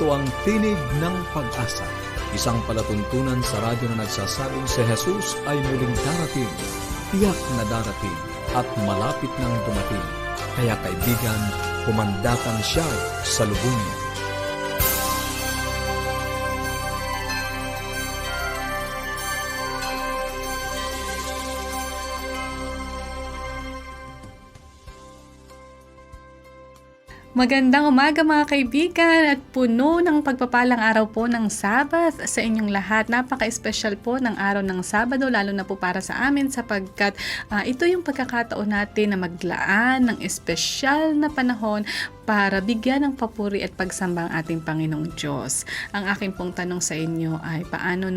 Ito ang Tinig ng Pag-asa, isang palatuntunan sa radyo na nagsasabing si Jesus ay muling darating, tiyak na darating, at malapit nang dumating. Kaya kaibigan, pumandakan siya sa lubungin. Magandang umaga mga kaibigan at puno ng pagpapalang araw po ng Sabbath sa inyong lahat. Napaka-espesyal po ng araw ng Sabado, lalo na po para sa amin sapagkat ito yung pagkakataon natin na maglaan ng espesyal na panahon para bigyan ng papuri at pagsamba ang ating Panginoong Diyos. Ang aking pong tanong sa inyo ay paano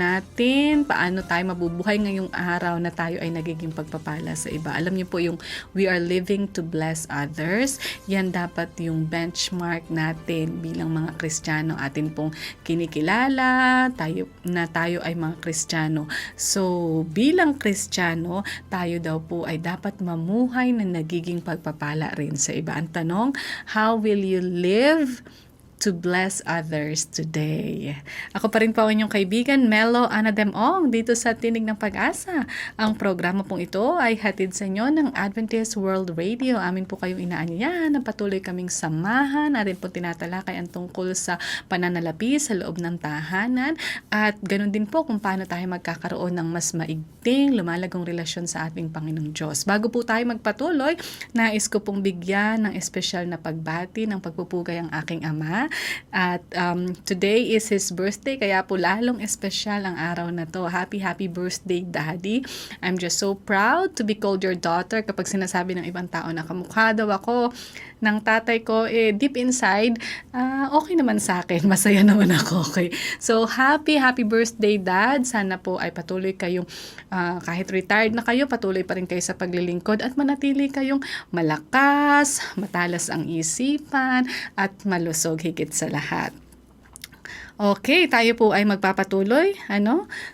tayo mabubuhay ngayong araw na tayo ay nagiging pagpapala sa iba. Alam niyo po yung we are living to bless others. Yan dapat yung benchmark natin bilang mga Kristiyano. Atin pong kinikilala tayo ay mga Kristiyano. So bilang Kristiyano, tayo daw po ay dapat mamuhay na nagiging pagpapala rin sa iba. Ang tanong, how will you live to bless others today? Ako pa rin po ang inyong kaibigan, Melo Anademong, dito sa Tinig ng Pag-asa. Ang programa pong ito ay hatid sa inyo ng Adventist World Radio. Amin po kayong inaanyayahan na patuloy kaming samahan. Atin po tinatalakay ang tungkol sa pananalapi sa loob ng tahanan at ganun din po kung paano tayo magkakaroon ng mas maigting, lumalagong relasyon sa ating Panginoong Diyos. Bago po tayo magpatuloy, nais ko pong bigyan ng espesyal na pagbati ng pagpupugay ang aking ama. At today is his birthday, kaya po lalong espesyal ang araw na to. Happy birthday, Daddy. I'm just so proud to be called your daughter. Kapag sinasabi ng ibang tao na kamukha daw ako ng tatay ko, deep inside, okay naman sa akin. Masaya naman ako. Okay. So, happy birthday, Dad. Sana po ay patuloy kayong, kahit retired na kayo, patuloy pa rin kayo sa paglilingkod at manatili kayong malakas, matalas ang isipan, at malusog higit sa lahat. Okay, tayo po ay magpapatuloy.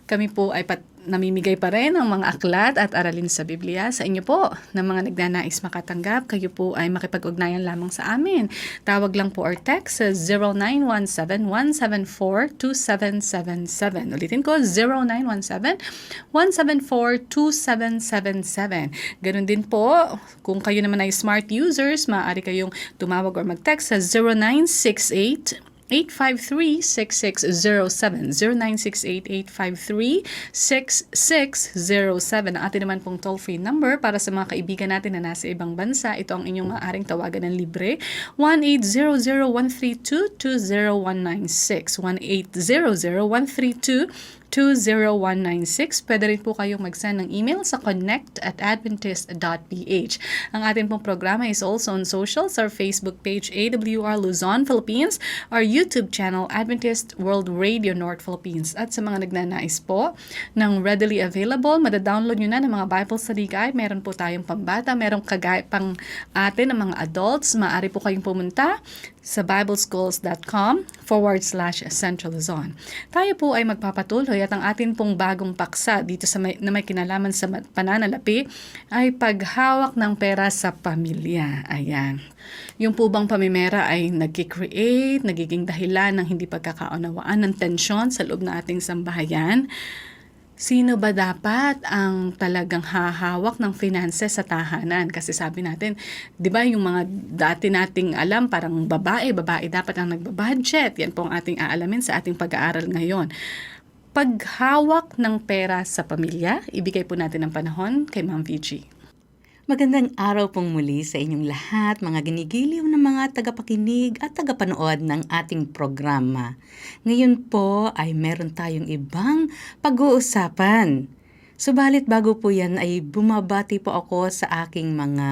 Kami po ay namimigay pa rin ng mga aklat at aralin sa Biblia sa inyo po na mga nagnanais makatanggap. Kayo po ay makipag-ugnayan lamang sa amin. Tawag lang po or text sa 0917-174-2777. Ulitin ko, 0917-174-2777. Ganun din po, kung kayo naman ay smart users, maaari kayong tumawag or mag-text sa 0968-853-6607. 0968-853-6607. Ang atin naman pong toll-free number para sa mga kaibigan natin na nasa ibang bansa. Ito ang inyong maaaring tawagan ng libre. 1-800-132-20196. 1-800-132-20196. Pwede rin po kayong mag-send ng email sa connect@adventist.ph. Ang ating pong programa is also on socials, our Facebook page AWR Luzon, Philippines, our YouTube channel Adventist World Radio North Philippines. At sa mga nagnanais po ng readily available, madadownload nyo na ng mga Bible Study Guide. Meron po tayong pambata, merong pang atin ng mga adults. Maaari po kayong pumunta sa bibleschools.com/Central Luzon. Tayo po ay magpapatuloy at ang atin pong bagong paksa dito na may kinalaman sa pananalapi ay paghawak ng pera sa pamilya. Ayan. Yung po bang pamimera ay nagki-create, nagiging dahilan ng hindi pagkakaunawaan, ng tensyon sa loob ng ating sambahayan? Sino ba dapat ang talagang hahawak ng finances sa tahanan? Kasi sabi natin, di ba yung mga dati nating alam, parang babae dapat ang nagbabudget. Yan po ang ating aalamin sa ating pag-aaral ngayon. Paghawak ng pera sa pamilya, ibigay po natin ang panahon kay Ma'am Fiji. Magandang araw pong muli sa inyong lahat, mga ginigiliw na mga tagapakinig at tagapanood ng ating programa. Ngayon po ay meron tayong ibang pag-uusapan. Subalit bago po yan ay bumabati po ako sa aking mga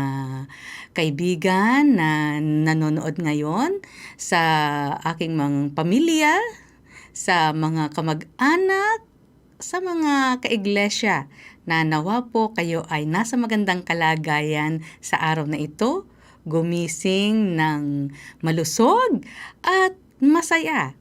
kaibigan na nanonood ngayon, sa aking mga pamilya, sa mga kamag-anak, sa mga kaiglesia, na nawa po kayo ay nasa magandang kalagayan sa araw na ito, gumising ng malusog at masaya.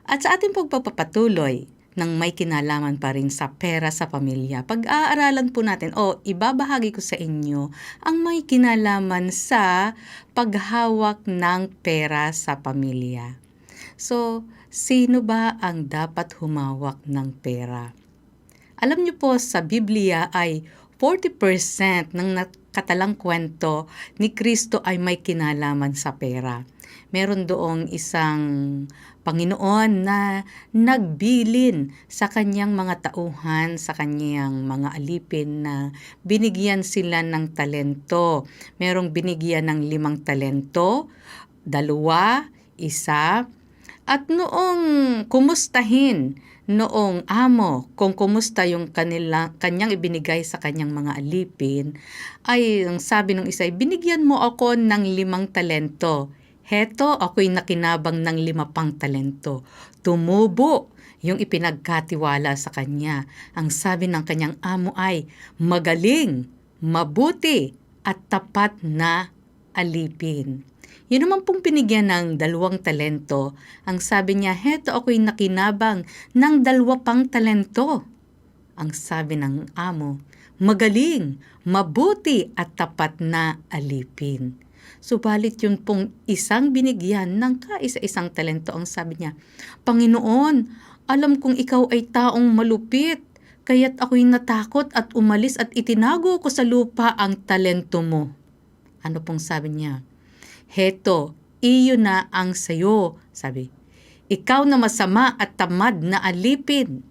At sa ating pagpapatuloy ng may kinalaman pa rin sa pera sa pamilya, pag-aaralan po natin ibabahagi ko sa inyo ang may kinalaman sa paghawak ng pera sa pamilya. So, Sino ba ang dapat humawak ng pera? Alam niyo po, sa Biblia ay 40% ng nakatalang kwento ni Kristo ay may kinalaman sa pera. Meron doong isang Panginoon na nagbilin sa kanyang mga tauhan, sa kanyang mga alipin na binigyan sila ng talento. Merong binigyan ng 5 talento, 2, 1, at noong kumustahin noong amo kung kumusta yung kanyang ibinigay sa kanyang mga alipin, ay ang sabi ng isa, binigyan mo ako ng 5 talento. Heto, ako'y nakinabang ng 5 pang talento. Tumubo yung ipinagkatiwala sa kanya. Ang sabi ng kanyang amo ay, magaling, mabuti, at tapat na alipin. Yun naman pong binigyan ng 2 talento, ang sabi niya, heto ako'y nakinabang ng 2 pang talento. Ang sabi ng amo, magaling, mabuti at tapat na alipin. Subalit yun pong isang binigyan ng kaisa-isang talento, ang sabi niya, Panginoon, alam kong ikaw ay taong malupit, kaya't ako'y natakot at umalis at itinago ko sa lupa ang talento mo. Ano pong sabi niya? Heto, iyo na ang sayo, sabi. Ikaw na masama at tamad na alipin.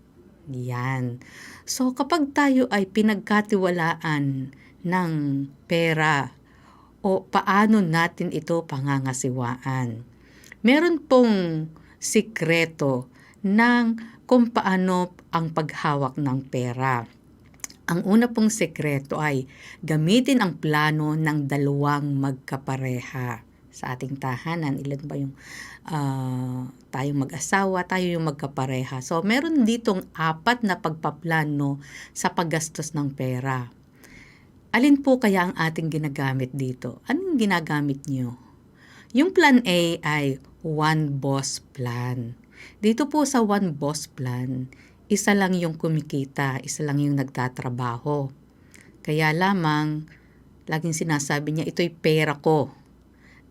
Yan. So kapag tayo ay pinagkatiwalaan ng pera, o paano natin ito pangangasiwaan, meron pong sikreto ng kung paano ang paghawak ng pera. Ang una pong sekreto ay gamitin ang plano ng 2 magkapareha. Sa ating tahanan, ilan ba yung tayong mag-asawa, tayo yung magkapareha. So, meron ditong 4 na pagpaplano sa paggastos ng pera. Alin po kaya ang ating ginagamit dito? Anong ginagamit nyo? Yung plan A ay one boss plan. Dito po sa one boss plan, isa lang yung kumikita, isa lang yung nagtatrabaho. Kaya lamang, laging sinasabi niya, ito'y pera ko.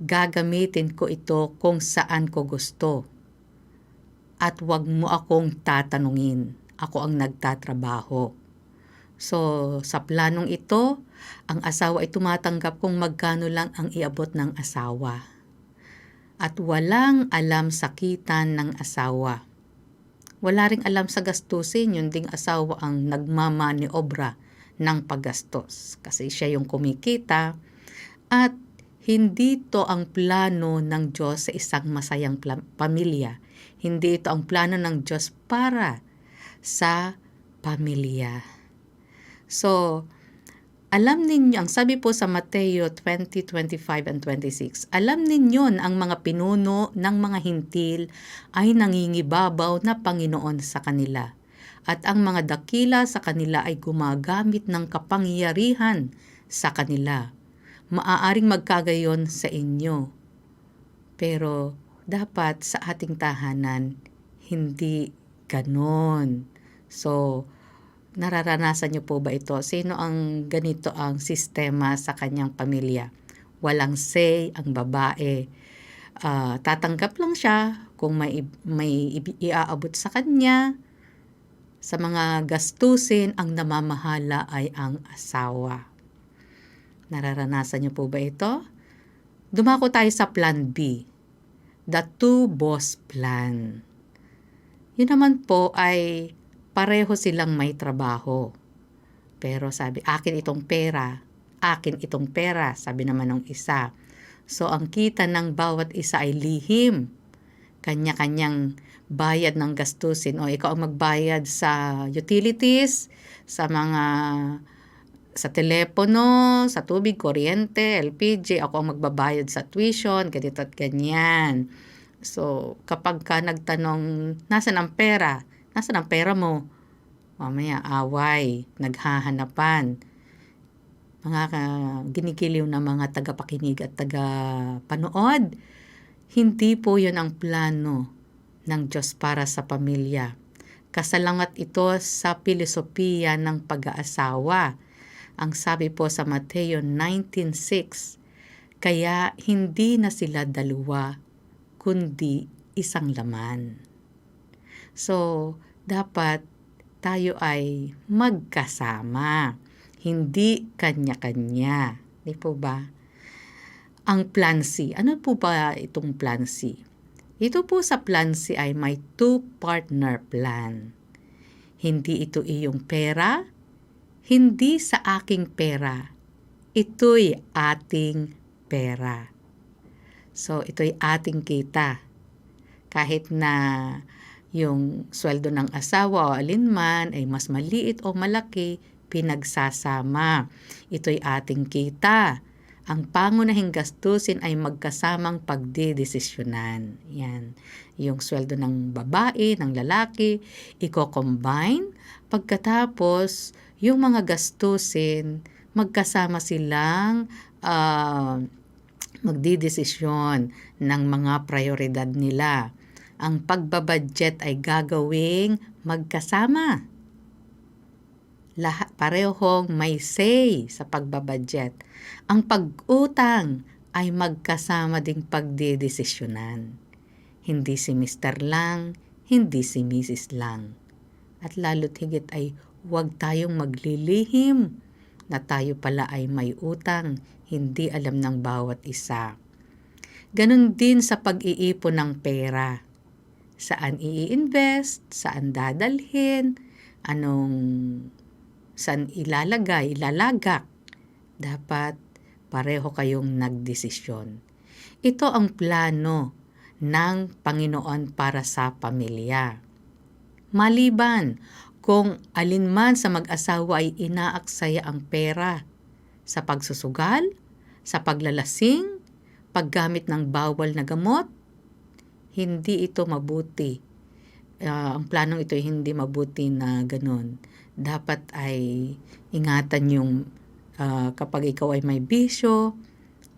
Gagamitin ko ito kung saan ko gusto. At wag mo akong tatanungin. Ako ang nagtatrabaho. So, sa planong ito, ang asawa ay tumatanggap kung magkano lang ang iabot ng asawa. At walang alam sa kita ng asawa. Wala ring alam sa gastusin, yun ding asawa ang nagmamaniobra ng paggastos. Kasi siya yung kumikita. At hindi to ang plano ng Diyos sa isang masayang pamilya. Hindi ito ang plano ng Diyos para sa pamilya. So, alam ninyo, ang sabi po sa Mateo 20:25 and 26, alam ninyo na ang mga pinuno ng mga hintil ay nangingibabaw na Panginoon sa kanila. At ang mga dakila sa kanila ay gumagamit ng kapangyarihan sa kanila. Maaaring magkagayon sa inyo. Pero dapat sa ating tahanan, hindi ganon. So, nararanasan niyo po ba ito? Sino ang ganito ang sistema sa kanyang pamilya? Walang say ang babae. Tatanggap lang siya kung may iaabot sa kanya. Sa mga gastusin, ang namamahala ay ang asawa. Nararanasan niyo po ba ito? Dumako tayo sa plan B. The two boss plan. Yun naman po ay pareho silang may trabaho. Pero sabi, akin itong pera, sabi naman ng isa. So, ang kita ng bawat isa ay lihim. Kanya-kanyang bayad ng gastusin. O ikaw ang magbayad sa utilities, sa telepono, sa tubig, kuryente, LPG. Ako ang magbabayad sa tuition, ganito at ganyan. So, kapag ka nagtanong, nasan ang pera? Nasaan ang pera mo? Mamaya, away, naghahanapan. Mga ginikiliw na mga tagapakinig at tagapanood, hindi po yun ang plano ng Diyos para sa pamilya. Kasalangat ito sa pilosopiya ng pag-aasawa. Ang sabi po sa Mateo 19:6, kaya hindi na sila 2, kundi isang laman. So, dapat tayo ay magkasama, hindi kanya-kanya. Di po ba? Ang Plan C. Ano po ba itong Plan C? Ito po sa Plan C ay may two-partner plan. Hindi ito iyong pera, hindi sa aking pera. Ito'y ating pera. So, ito'y ating kita. Kahit na yung sweldo ng asawa o alinman ay mas maliit o malaki, pinagsasama. Ito'y ating kita. Ang pangunahing gastusin ay magkasamang pagdedesisyonan. Yan. Yung sweldo ng babae, ng lalaki, i-combine. Pagkatapos, yung mga gastusin, magkasama silang magdidesisyon ng mga prioridad nila. Ang pagbabudget ay gagawing magkasama. Parehong may say sa pagbabudget. Ang pag-utang ay magkasama ding pagdedesisyonan. Hindi si Mr. lang, hindi si Mrs. lang. At lalo't higit ay huwag tayong maglilihim na tayo pala ay may utang, hindi alam ng bawat isa. Ganon din sa pag-iipon ng pera. Saan i-invest, saan dadalhin, saan ilalagak. Dapat pareho kayong nagdesisyon. Ito ang plano ng Panginoon para sa pamilya. Maliban kung alinman sa mag-asawa ay inaaksaya ang pera sa pagsusugal, sa paglalasing, paggamit ng bawal na gamot, hindi ito mabuti. Ang planong ito ay hindi mabuti na ganun. Dapat ay ingatan yung kapag ikaw ay may bisyo,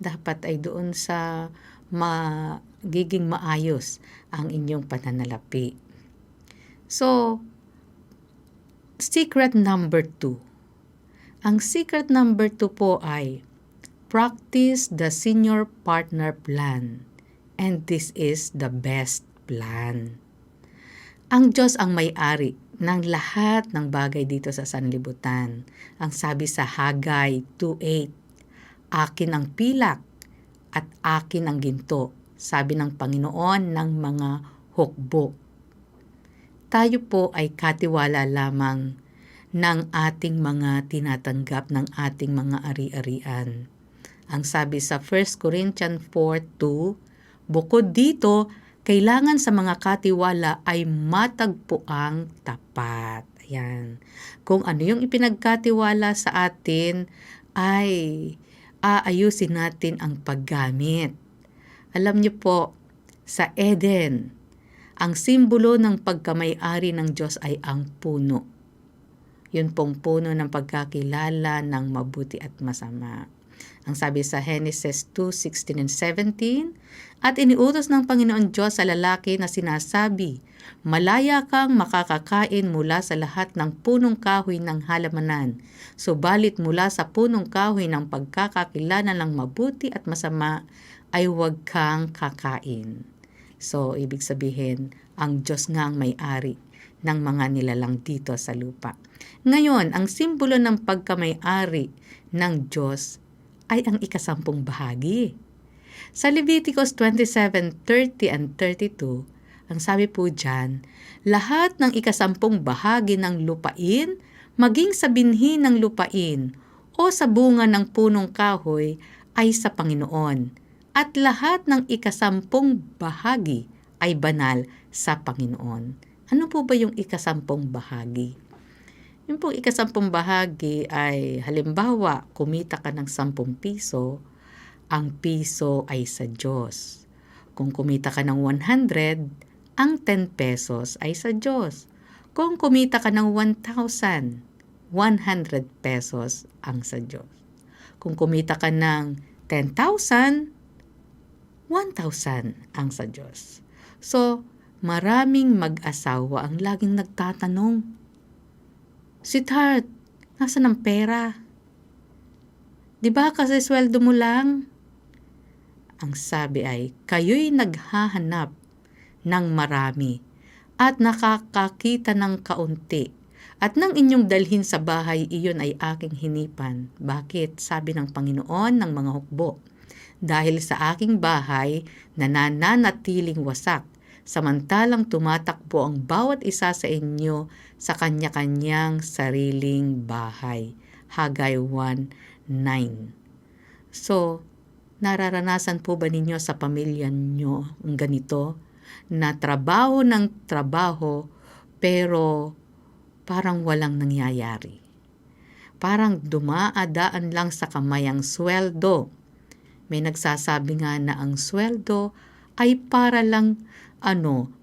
dapat ay doon sa magiging maayos ang inyong pananalapi. So, secret number 2. Ang secret number 2 po ay practice the senior partner plan. And this is the best plan. Ang Diyos ang may-ari ng lahat ng bagay dito sa sanlibutan. Ang sabi sa Haggai 2:8, akin ang pilak at akin ang ginto, sabi ng Panginoon ng mga hukbo. Tayo po ay katiwala lamang ng ating mga tinatanggap ng ating mga ari-arian. Ang sabi sa 1 Corinthians 4:2, bukod dito, kailangan sa mga katiwala ay matagpuang tapat. Ayan. Kung ano yung ipinagkatiwala sa atin, ay aayusin natin ang paggamit. Alam niyo po, sa Eden, ang simbolo ng pagkamay-ari ng Diyos ay ang puno. Yun pong puno ng pagkakilala ng mabuti at masama. Ang sabi sa Genesis 2:16 and 17, at iniutos ng Panginoon Diyos sa lalaki na sinasabi, malaya kang makakakain mula sa lahat ng punong kahoy ng halamanan, subalit mula sa punong kahoy ng pagkakakilala ng mabuti at masama ay huwag kang kakain. So, ibig sabihin, ang Diyos nga ang may-ari ng mga nilalang dito sa lupa. Ngayon, ang simbolo ng pagkamay-ari ng Diyos ay ang ikasampung bahagi. Sa Leviticus 27:30 and 32, ang sabi po dyan, lahat ng ikasampung bahagi ng lupain, maging sa binhi ng lupain o sa bunga ng punong kahoy ay sa Panginoon. At lahat ng ikasampung bahagi ay banal sa Panginoon. Ano po ba yung ikasampung bahagi? Yung pong ikasampung bahagi ay halimbawa, kumita ka ng 10 piso, ang piso ay sa Diyos. Kung kumita ka ng 100, ang 10 pesos ay sa Diyos. Kung kumita ka ng 1,000, 100 pesos ang sa Diyos. Kung kumita ka ng 10,000, 1,000 ang sa Diyos. So, maraming mag-asawa ang laging nagtatanong, Sweetheart, nasaan ang pera? Di ba kasi sweldo mo lang? Ang sabi ay, kayo'y naghahanap ng marami at nakakakita ng kaunti. At nang inyong dalhin sa bahay, iyon ay aking hinipan. Bakit? Sabi ng Panginoon ng mga hukbo. Dahil sa aking bahay, nananatiling wasak, samantalang tumatakbo ang bawat isa sa inyo sa kanya-kanyang sariling bahay. Hagay 1:9. So, nararanasan po ba ninyo sa pamilya nyo ang ganito? Na trabaho ng trabaho, pero parang walang nangyayari. Parang dumaadaan lang sa kamay ang sweldo. May nagsasabi nga na ang sweldo ay para lang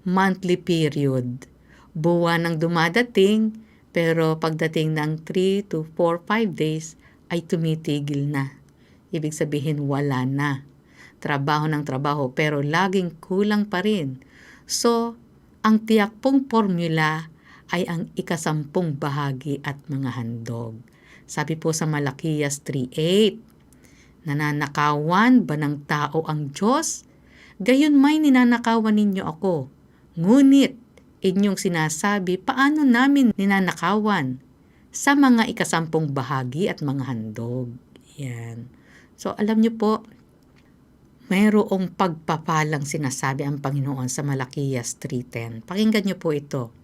monthly period. Buwan ang dumadating, pero pagdating ng 3 to 4, 5 days ay tumitigil na. Ibig sabihin wala na. Trabaho ng trabaho pero laging kulang pa rin. So, ang tiyak pong formula ay ang ikasampung bahagi at mga handog. Sabi po sa Malakiyas 3:8, nananakawan ba ng tao ang Diyos? Gayon may ninanakawan ninyo ako. Ngunit, inyong sinasabi, paano namin ninanakawan? Sa mga ikasampung bahagi at mga handog. Yan. So, alam niyo po, mayroong pagpapalang sinasabi ang Panginoon sa Malakiyas 3:10. Pakinggan niyo po ito.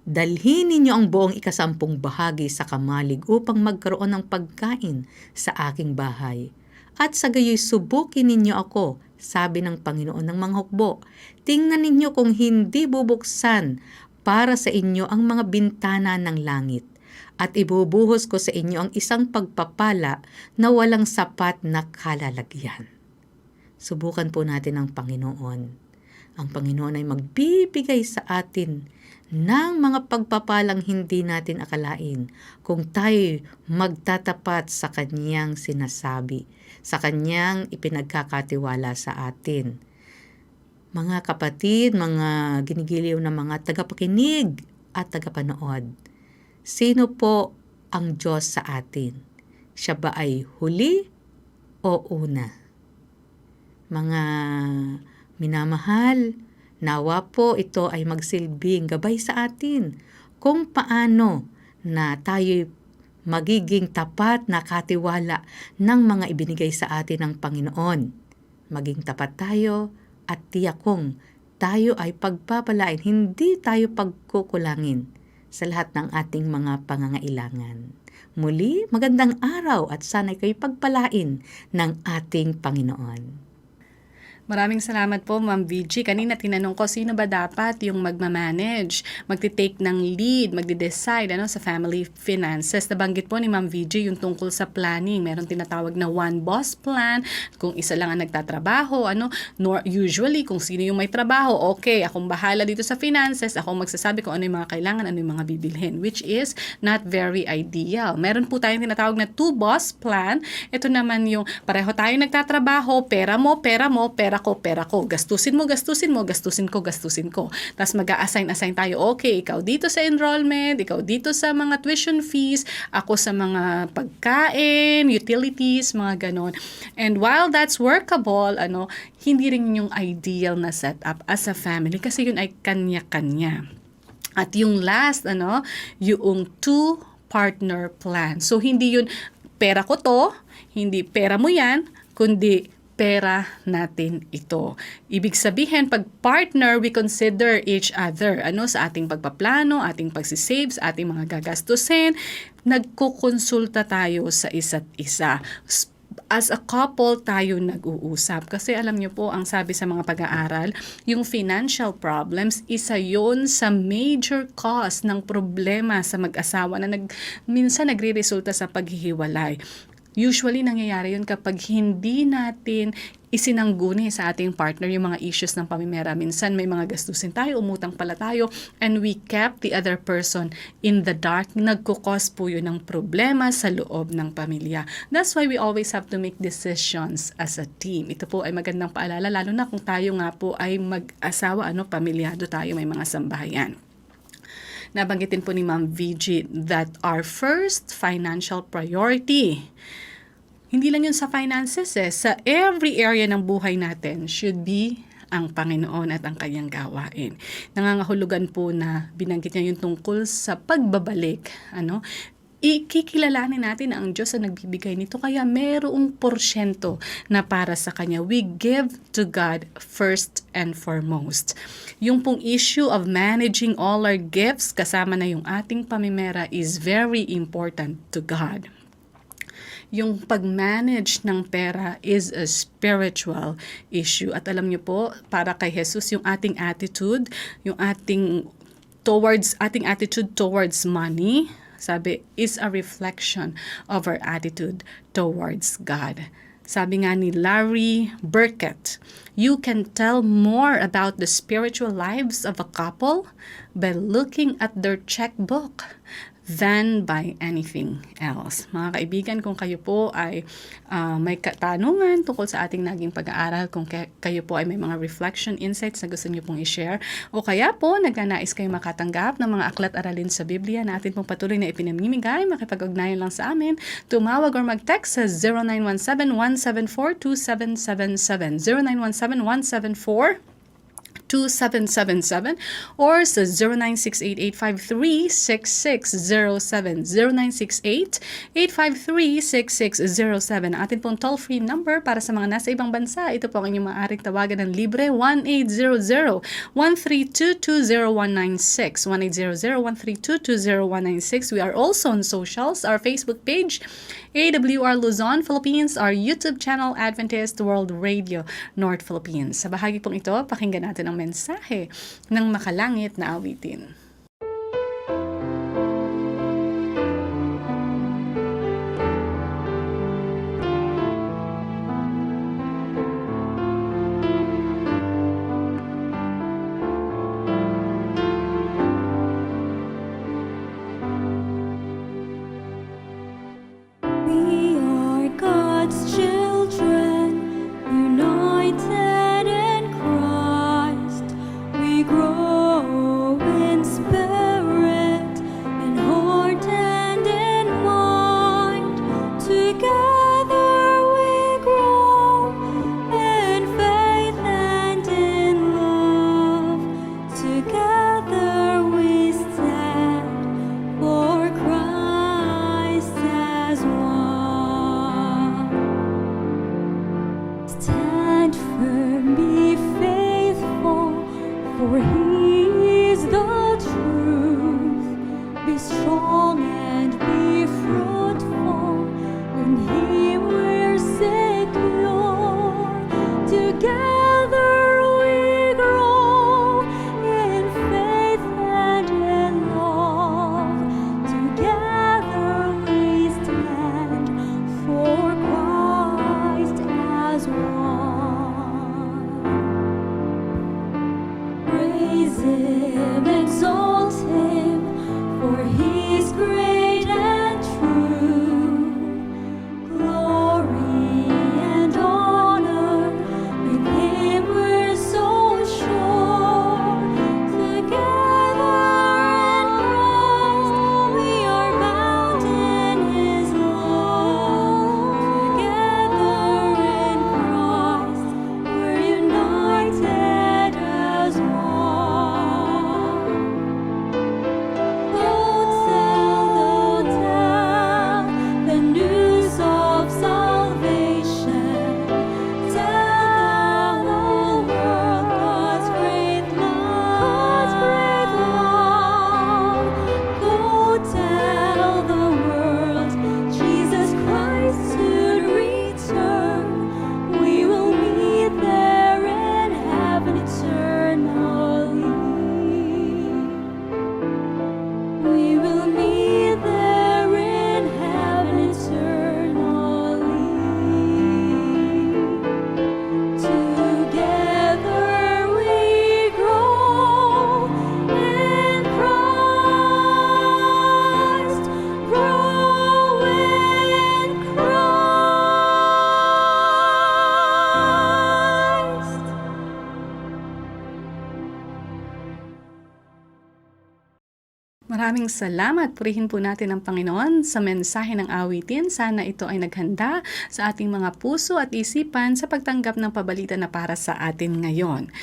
Dalhin ninyo ang buong ikasampung bahagi sa kamalig upang magkaroon ng pagkain sa aking bahay. At sa gayoy subukin ninyo ako, sabi ng Panginoon ng mga hukbo. Tingnan ninyo kung hindi bubuksan para sa inyo ang mga bintana ng langit. At ibubuhos ko sa inyo ang isang pagpapala na walang sapat na kalalagyan. Subukan po natin ang Panginoon. Ang Panginoon ay magbibigay sa atin ng mga pagpapalang hindi natin akalain kung tayo magtatapat sa Kanyang sinasabi, sa Kanyang ipinagkakatiwala sa atin. Mga kapatid, mga ginigiliw na mga tagapakinig at tagapanood, sino po ang Diyos sa atin? Siya ba ay huli o una? Mga minamahal, nawa po ito ay magsilbing gabay sa atin kung paano na tayo magiging tapat na katiwala ng mga ibinigay sa atin ng Panginoon. Maging tapat tayo at tiyakong tayo ay pagpapalain, hindi tayo pagkukulangin sa lahat ng ating mga pangangailangan. Muli, magandang araw at sana'y kayo pagpalain ng ating Panginoon. Maraming salamat po, Ma'am VG. Kanina tinanong ko, sino ba dapat yung magmamanage, magtitake ng lead, magde-decide sa family finances. Nabanggit po ni Ma'am VG yung tungkol sa planning. Meron tinatawag na one boss plan, kung isa lang ang nagtatrabaho. Usually, kung sino yung may trabaho, okay, akong bahala dito sa finances, akong magsasabi kung ano yung mga kailangan, ano yung mga bibilhin, which is not very ideal. Meron po tayong tinatawag na two boss plan. Ito naman yung pareho tayong nagtatrabaho, pera mo, pera ko. Gastusin mo, gastusin ko. Tapos mag-a-assign tayo. Okay, ikaw dito sa enrollment, ikaw dito sa mga tuition fees, ako sa mga pagkain, utilities, mga ganon. And while that's workable, hindi rin yung ideal na setup as a family kasi yun ay kanya-kanya. At yung last, yung two-partner plan. So, hindi yun pera ko to, hindi pera mo yan, kundi pera natin ito. Ibig sabihin, pag partner, we consider each other. Sa ating pagpaplano, ating pagsisaves, ating mga gagastusin, nagkukonsulta tayo sa isa't isa. As a couple, tayo nag-uusap. Kasi alam niyo po, ang sabi sa mga pag-aaral, yung financial problems, isa yon sa major cause ng problema sa mag-asawa na minsan nagre-resulta sa paghihiwalay. Usually, nangyayari yun kapag hindi natin isinangguni sa ating partner yung mga issues ng pamimera. Minsan may mga gastusin tayo, umutang pala tayo, and we kept the other person in the dark. Nagkukos po yun ng problema sa loob ng pamilya. That's why we always have to make decisions as a team. Ito po ay magandang paalala, lalo na kung tayo nga po ay mag-asawa, pamilyado tayo, may mga sambahayan. Nabanggitin po ni Ma'am VG that our first financial priority, hindi lang yun sa finances sa every area ng buhay natin should be ang Panginoon at ang kanyang gawain. Nangangahulugan po na binanggit niya yung tungkol sa pagbabalik. Ikikilalanin natin na ang Diyos ang nagbibigay nito, kaya merong porsyento na para sa Kanya. We give to God first and foremost. Yung pong issue of managing all our gifts, kasama na yung ating pamimera, is very important to God. Yung pag-manage ng pera is a spiritual issue. At alam niyo po, para kay Jesus, yung ating attitude, yung ating attitude towards money, sabi, is a reflection of our attitude towards God. Sabi nga ni Larry Burkett, you can tell more about the spiritual lives of a couple by looking at their checkbook than by anything else. Mga kaibigan, kung kayo po ay may katanungan tungkol sa ating naging pag-aaral, kung kayo po ay may mga reflection, insights na gusto niyo pong i-share, o kaya po nagnanais kayo makatanggap ng mga aklat aralin sa Biblia na atin pong patuloy na ipinamimigay, makipag-ugnayan lang sa amin, tumawag or mag-text sa 0917-174-2777, 0917-174-2777 or sa 0968-853-6607, 0968-853-6607. Atin pong toll-free number para sa mga nasa ibang bansa. Ito po ang inyong maaaring tawagan ng libre, 1-800-132-20196, 1-800-132-20196. We are also on socials, our Facebook page, AWR Luzon, Philippines, our YouTube channel, Adventist World Radio, North Philippines. Sa bahagi pong ito, pakinggan natin ang mensahe ng makalangit na awitin. We are God's children, united in Christ. We grow in spirit, in heart and in mind. Together we grow in faith and in love. Together we stand for Christ as one. maraming salamat. Purihin po natin ang Panginoon sa mensahe ng awitin. Sana ito ay naghanda sa ating mga puso at isipan sa pagtanggap ng pabalita na para sa atin ngayon.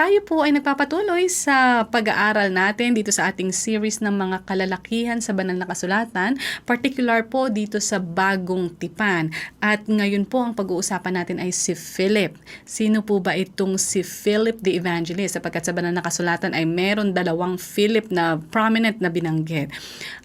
Tayo po ay nagpapatuloy sa pag-aaral natin dito sa ating series ng mga kalalakihan sa banal na kasulatan, particular po dito sa Bagong Tipan. At ngayon po ang pag-uusapan natin ay si Philip. Sino po ba itong si Philip the Evangelist? Sapagkat sa banal na kasulatan ay meron dalawang Philip na prominent na binanggit.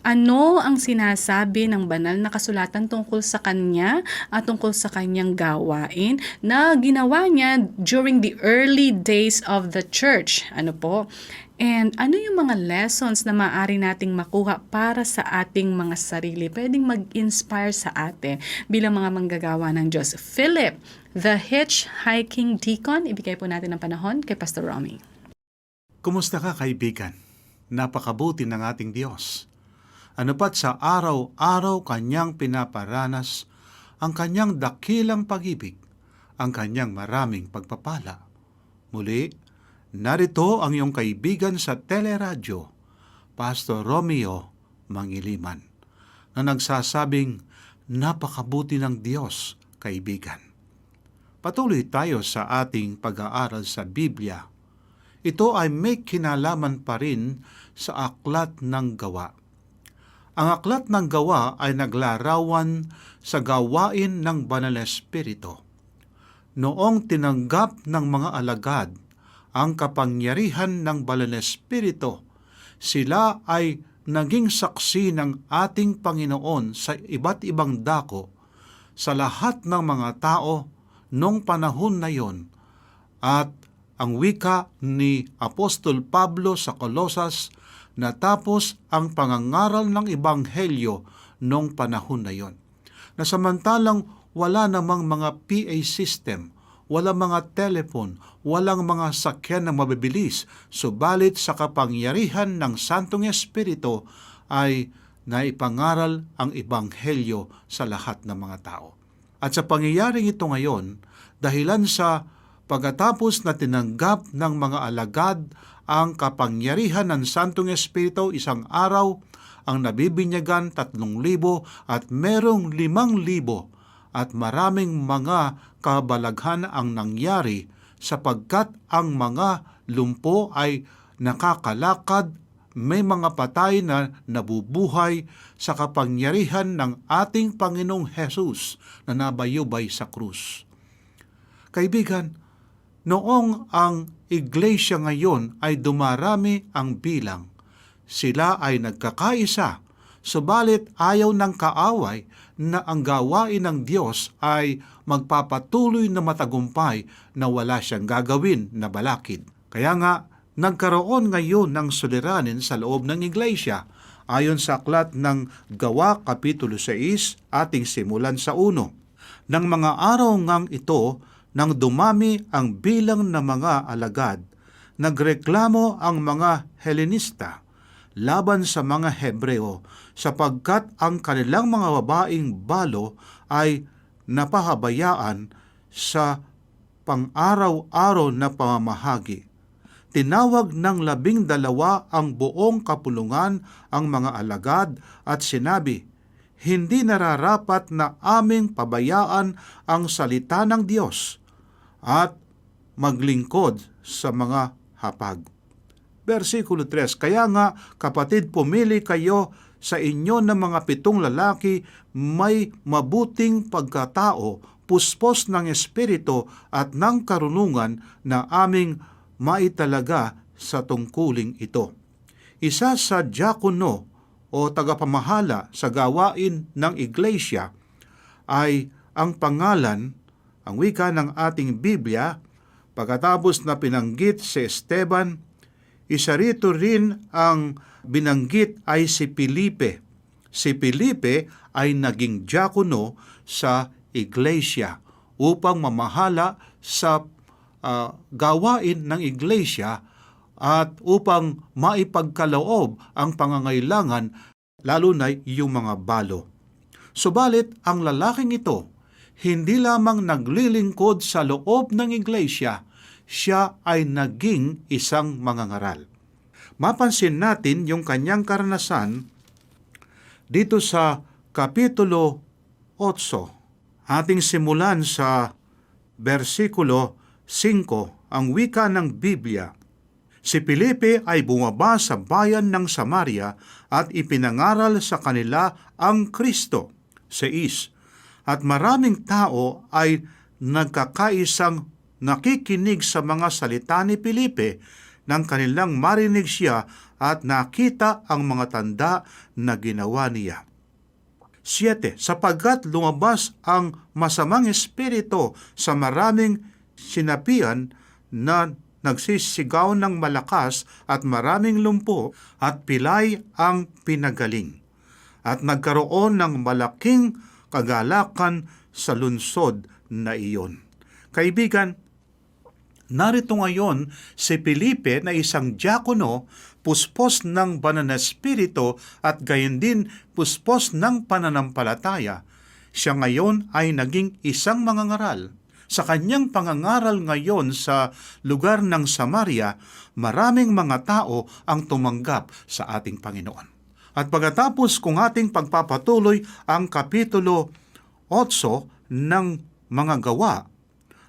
Ano ang sinasabi ng banal na kasulatan tungkol sa kanya at tungkol sa kanyang gawain na ginawa niya during the early days of the church? Ano po? And ano yung mga lessons na maaari nating makuha para sa ating mga sarili? Pwedeng mag-inspire sa atin bilang mga manggagawa ng Diyos. Philip, the hitchhiking deacon. Ibigay po natin ang panahon kay Pastor Romy. Kumusta ka, kaibigan? Napakabuti ng ating Diyos. Ano pat sa araw-araw kanyang pinaparanas ang kanyang dakilang pag-ibig, ang kanyang maraming pagpapala. Muli, narito ang iyong kaibigan sa teleradyo, Pastor Romeo Mangiliman, na nagsasabing, napakabuti ng Diyos, kaibigan. Patuloy tayo sa ating pag-aaral sa Biblia. Ito ay may kinalaman pa rin sa Aklat ng Gawa. Ang Aklat ng Gawa ay naglarawan sa gawain ng Banal na Espiritu. Noong tinanggap ng mga alagad ang kapangyarihan ng Banal na Espiritu, sila ay naging saksi ng ating Panginoon sa iba't ibang dako sa lahat ng mga tao noong panahon na yon. At ang wika ni Apostol Pablo sa Colosas, natapos ang pangangaral ng Ebanghelyo noong panahon na yon. Na samantalang wala namang mga PA system, walang mga telepon, walang mga sakyan na mabibilis, subalit sa kapangyarihan ng Santong Espiritu ay naipangaral ang Ebanghelyo sa lahat ng mga tao. At sa pangyayaring ito ngayon, dahilan sa pagkatapos na tinanggap ng mga alagad ang kapangyarihan ng Santong Espiritu, isang araw ang nabibinyagan 3,000 at merong 5,000 at maraming mga kabalaghan ang nangyari sapagkat ang mga lumpo ay nakakalakad, may mga patay na nabubuhay sa kapangyarihan ng ating Panginoong Hesus na nabayubay sa krus. Kaibigan, noong ang iglesia ngayon ay dumarami ang bilang, sila ay nagkakaisa, subalit ayaw ng kaaway na ang gawain ng Diyos ay magpapatuloy na matagumpay na wala siyang gagawin na balakid. Kaya nga, nagkaroon ngayon ng suliranin sa loob ng iglesia. Ayon sa Aklat ng Gawa, Kapitulo 6, ating simulan sa 1. Nang mga araw ngang ito, nang dumami ang bilang ng mga alagad, nagreklamo ang mga Helenista laban sa mga Hebreo sapagkat ang kanilang mga babaeng balo ay napahabayaan sa pang-araw-araw na pamamahagi. Tinawag ng 12 ang buong kapulungan ang mga alagad at sinabi, hindi nararapat na aming pabayaan ang salita ng Diyos at maglingkod sa mga hapag. Versikulo 3, kaya nga kapatid, pumili kayo sa inyo ng mga 7 lalaki may mabuting pagkatao, puspos ng espiritu at ng karunungan na aming maitalaga sa tungkuling ito. Isa sa diakono o tagapamahala sa gawain ng iglesia ay ang pangalan, ang wika ng ating Biblia, pagkatapos na pinanggit si Esteban, isa rito rin ang binanggit ay si Felipe. Si Felipe ay naging diakono sa iglesia upang mamahala sa gawain ng iglesia at upang maipagkaloob ang pangangailangan, lalo na yung mga balo. Subalit, ang lalaking ito, hindi lamang naglilingkod sa loob ng iglesia, siya ay naging isang mangangaral. Mapansin natin yung kanyang karanasan dito sa Kapitulo 8. Ating simulan sa versikulo 5, ang wika ng Biblia. Si Felipe ay bumaba sa bayan ng Samaria at ipinangaral sa kanila ang Kristo. 6. At maraming tao ay nagkakaisang nakikinig sa mga salita ni Felipe nang kanilang marinig siya at nakita ang mga tanda na ginawa niya. 7. Sapagkat lumabas ang masamang espiritu sa maraming sinapian na nagsisigaw ng malakas at maraming lumpo at pilay ang pinagaling. At nagkaroon ng malaking kagalakan sa lungsod na iyon. Kaibigan, narito ngayon si Felipe na isang diakono, puspos ng banal na espiritu at gayon din puspos ng pananampalataya. Siya ngayon ay naging isang mangangaral. Sa kanyang pangangaral ngayon sa lugar ng Samaria, maraming mga tao ang tumanggap sa ating Panginoon. At pagkatapos kung ating pagpapatuloy ang Kapitulo 8 ng mga gawa,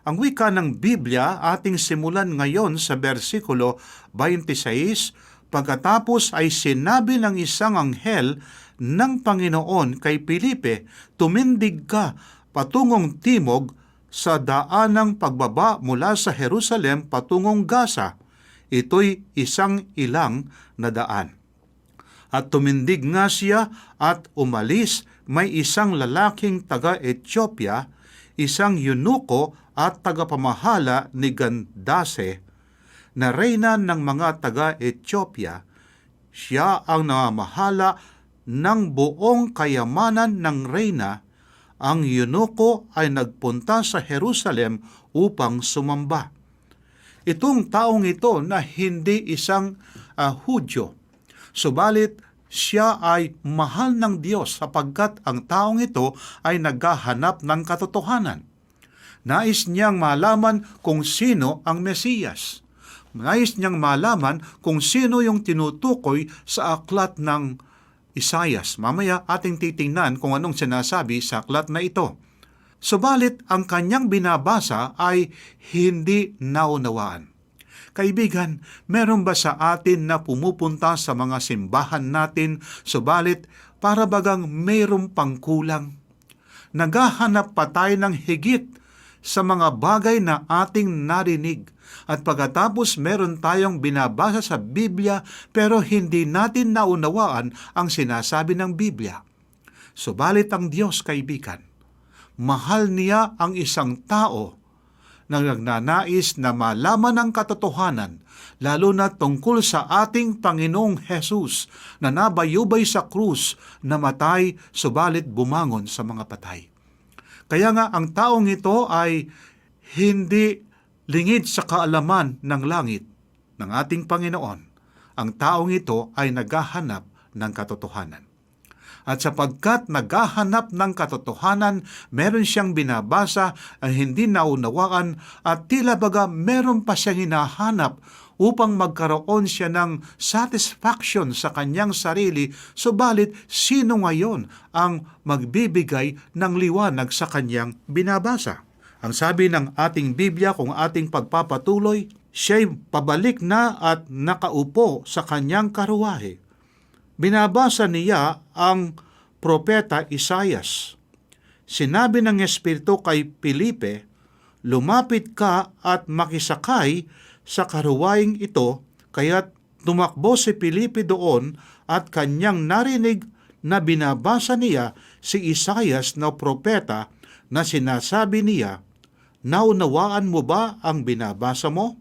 ang wika ng Biblia ating simulan ngayon sa versikulo 26, pagkatapos ay sinabi ng isang anghel ng Panginoon kay Felipe, tumindig ka patungong timog sa daanang pagbaba mula sa Jerusalem patungong Gaza. Ito'y isang ilang na daan. At tumindig nga siya at umalis. May isang lalaking taga-Ethiopia, isang eunuko at tagapamahala ni Candace, na reyna ng mga taga-Ethiopia. Siya ang namamahala ng buong kayamanan ng reyna. Ang eunuko ay nagpunta sa Jerusalem upang sumamba. Itong taong ito na hindi isang Hudyo, subalit siya ay mahal ng Diyos sapagkat ang taong ito ay naghahanap ng katotohanan. Nais niyang malaman kung sino ang Mesiyas. Nais niyang malaman kung sino yung tinutukoy sa aklat ng Isaias. Mamaya ating titingnan kung anong sinasabi sa aklat na ito. Subalit ang kanyang binabasa ay hindi naunawaan. Kaibigan, meron ba sa atin na pumupunta sa mga simbahan natin, subalit para bagang mayroong pangkulang? Naghahanap pa tayo ng higit sa mga bagay na ating narinig. At pagkatapos meron tayong binabasa sa Biblia pero hindi natin naunawaan ang sinasabi ng Biblia. Subalit ang Diyos, kaibigan, mahal niya ang isang tao na nagnanais na malaman ang katotohanan, lalo na tungkol sa ating Panginoong Hesus na nabayubay sa krus, namatay, subalit bumangon sa mga patay. Kaya nga ang taong ito ay hindi lingid sa kaalaman ng langit ng ating Panginoon. Ang taong ito ay naghahanap ng katotohanan. At sapagkat naghahanap ng katotohanan, meron siyang binabasa ang hindi naunawaan at tila baga meron pa siyang hinahanap upang magkaroon siya ng satisfaction sa kanyang sarili, subalit sino ngayon ang magbibigay ng liwanag sa kanyang binabasa? Ang sabi ng ating Biblia kung ating pagpapatuloy, siya'y pabalik na at nakaupo sa kanyang karuwahe. Binabasa niya ang propeta Isaias. Sinabi ng Espiritu kay Felipe, lumapit ka at makisakay sa karuwaheng ito, kaya't tumakbo si Felipe doon at kanyang narinig na binabasa niya si Isaias na propeta na sinasabi niya, naunawaan mo ba ang binabasa mo?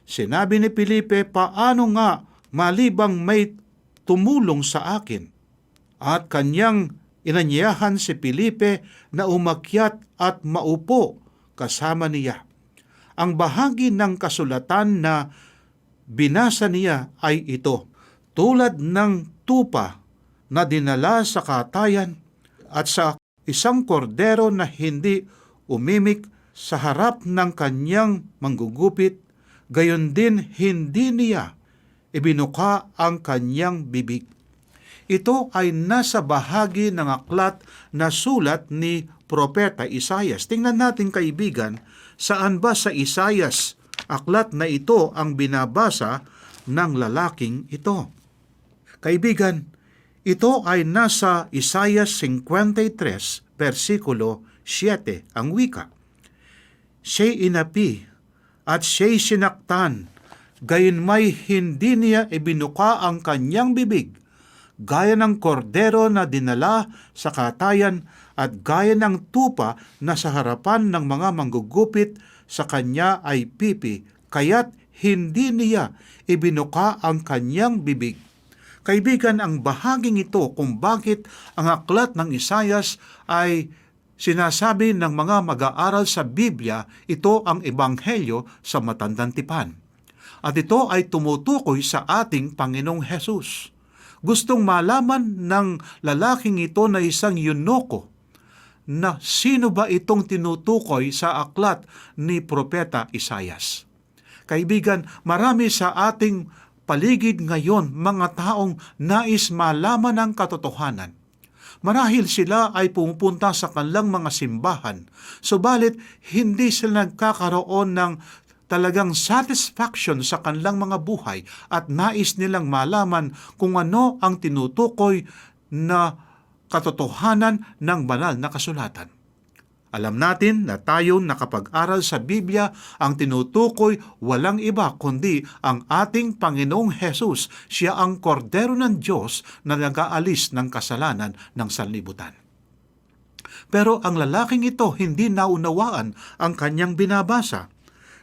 Sinabi ni Felipe, paano nga malibang may tumulong sa akin? At kanyang inanyayahan si Felipe na umakyat at maupo kasama niya. Ang bahagi ng kasulatan na binasa niya ay ito, tulad ng tupa na dinala sa katayan at sa isang kordero na hindi umimik sa harap ng kanyang manggugupit, gayon din hindi niya ibinuka ang kanyang bibig. Ito ay nasa bahagi ng aklat na sulat ni Propeta Isaias. Tingnan natin kaibigan, saan ba sa Isaias aklat na ito ang binabasa ng lalaking ito? Kaibigan, ito ay nasa Isaias 53, versikulo 7, ang wika. Siya'y inapi at siya'y sinaktan, gayon may hindi niya ibinuka ang kanyang bibig, gaya ng kordero na dinala sa katayan at gaya ng tupa na sa harapan ng mga manggugupit sa kanya ay pipi, kaya't hindi niya ibinuka ang kanyang bibig. Kaibigan, ang bahaging ito kung bakit ang aklat ng Isaias ay sinasabi ng mga mag-aaral sa Biblia, ito ang ebanghelyo sa matandang tipan. At ito ay tumutukoy sa ating Panginoong Hesus. Gustong malaman ng lalaking ito na isang yunoko na sino ba itong tinutukoy sa aklat ni Propeta Isaias. Kaibigan, marami sa ating paligid ngayon mga taong nais malaman ang katotohanan. Marahil sila ay pumupunta sa kanilang mga simbahan, subalit hindi sila nagkakaroon ng talagang satisfaction sa kanilang mga buhay at nais nilang malaman kung ano ang tinutukoy na katotohanan ng banal na kasulatan. Alam natin na tayo nakapag-aral sa Biblia, ang tinutukoy walang iba kundi ang ating Panginoong Hesus. Siya ang kordero ng Diyos na nag-aalis ng kasalanan ng sanlibutan. Pero ang lalaking ito hindi naunawaan ang kanyang binabasa.